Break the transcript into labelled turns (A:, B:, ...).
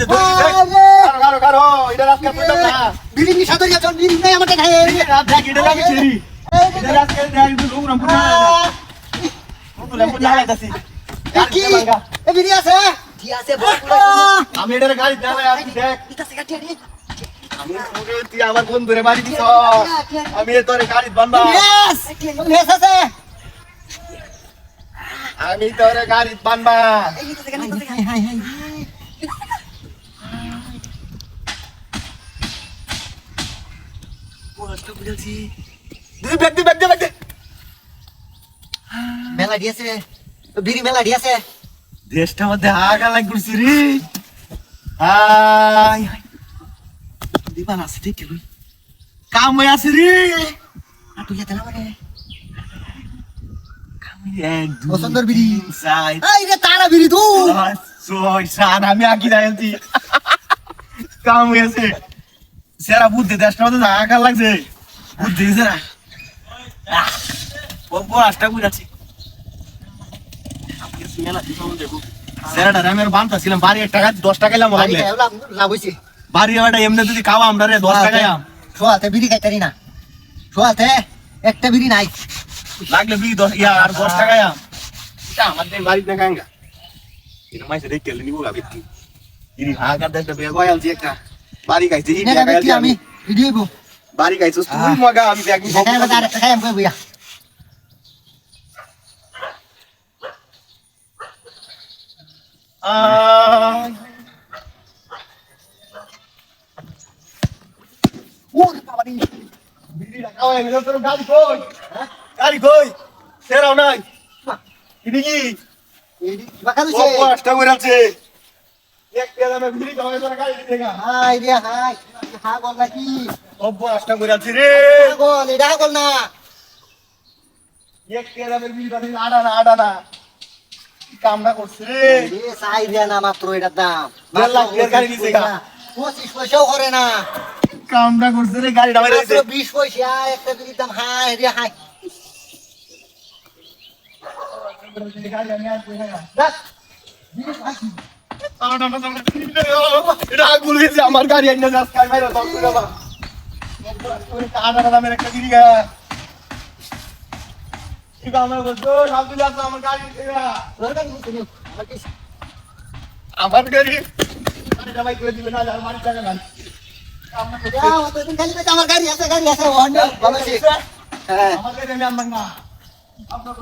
A: যে ধরে কারো কারো এটা রাস্তা কইতাম না
B: বিড়ি নিশা ধরিয়া চল বিড়ি নাই আমাকে খায়
A: রাত দেখ এটা লাগে ছেড়ি এটা রাস্তা দেখ একটু ঘুরাম পুরা ঘুরাম পুরা লাগাইতাছি
B: কি এ বিড়ি আছে কি আছে বল
A: আমি এটার গাড়ি চালাই আমি দেখ
B: ইতাছে কাটিয়ে দি
A: আমি তোকে তুই আমার বন্ধুরে বাড়ি দিছ আমি তোর গাড়ি বানবা
B: ইয়েস ইয়েস আছে
A: আমি তোর গাড়ি বানবা
B: হাই হাই হাই
A: পোস্ট বুঝাছি দে
B: মেলা দিয়েছে বিড়ি মেলা দিয়েছে
A: দেশটা মধ্যে আগা লাগ করছি রে আই দিবান আছে ঠিক কি কাম হয়ে আছে রে
B: আর তুই যেতে না মানে
A: এক
B: পছন্দের বিড়ি
A: সাই
B: এই রে তারা বিড়ি তু
A: সোই সান আমি আকি যাইছি কাম হয়ে আছে সেরা বুদ্ধি দেশটা মধ্যে আগা লাগছে বুদ্ধি সেরা বব্বো আষ্টা বুঝাছি সেরাটা আমি বানতা ছিলাম বাড়ি 1 টাকা 10 টাকা লাম লাগলে
B: লাভ হইছে
A: বাড়ি বাড়া এমনি যদি খাওয়া আমরা রে 10 টাকা আম
B: সোয়াতে বিড়ি খাইতারি না সোয়াতে একটা বিড়ি নাই
A: লাগলে বি 10 ইয়া আর 10 টাকা আম এটা আমাদের বাড়ি না গাঙ্গা এটা মাইছে দেখতে নিবো গাবি ইনি হাগার দেশটা বেগ হইল যে একটা বাড়ি খাইছে ই
B: না দেখি আমি ভিডিও বো
A: বাড়ি খাইছস তুই মগা আমি ব্যাগ
B: দেখাই বাজার দেখাই আমি কইয়া ওরে বাবা রে
A: বিড়ি রাখাও এনে তোর গাড়ি কই গাড়ি কই সেরাও নাই ইনি কি
B: এডি বাকা দিছে
A: ও আষ্টা করে আছে এক পেলা মে বিড়ি খাওয়া তোর গাড়ি দিতেগা
B: হাই রে হাই হা বল নাকি
A: ও আষ্টা করে আছে রে
B: বল এটা বল না
A: এক পেলা মে বিড়ি খাওয়া আডা না কামনা করছে রে
B: রে সাই রে না মাত্র এটার দাম
A: 1.5 লাখ এর গাড়ি নিছে গা
B: 25 পয়সাও করে না
A: কামনা করছে রে গাড়ি ডাবাই
B: মাত্র
A: দিছে
B: 20 পয়সা একটা বিড়ির দাম হাই রে হাই দেখ বিড়ি খাইছি
A: এটা আগুন হয়েছে আমার গাড়ি আইনা যাস কাই মাইরা দম করে বা আডা নামের একটা বিড়ি গা ঠিক আমার বলতো আব্দুল্লাহ আমার গাড়ি দিগা আমার গাড়ি আরে ডাবাই করে দিবে না আর মারি টাকা না
B: আমার গাড়ি আছে ভালো আছে হ্যাঁ
A: আমার গাড়ি আমি আনবাম না আপনার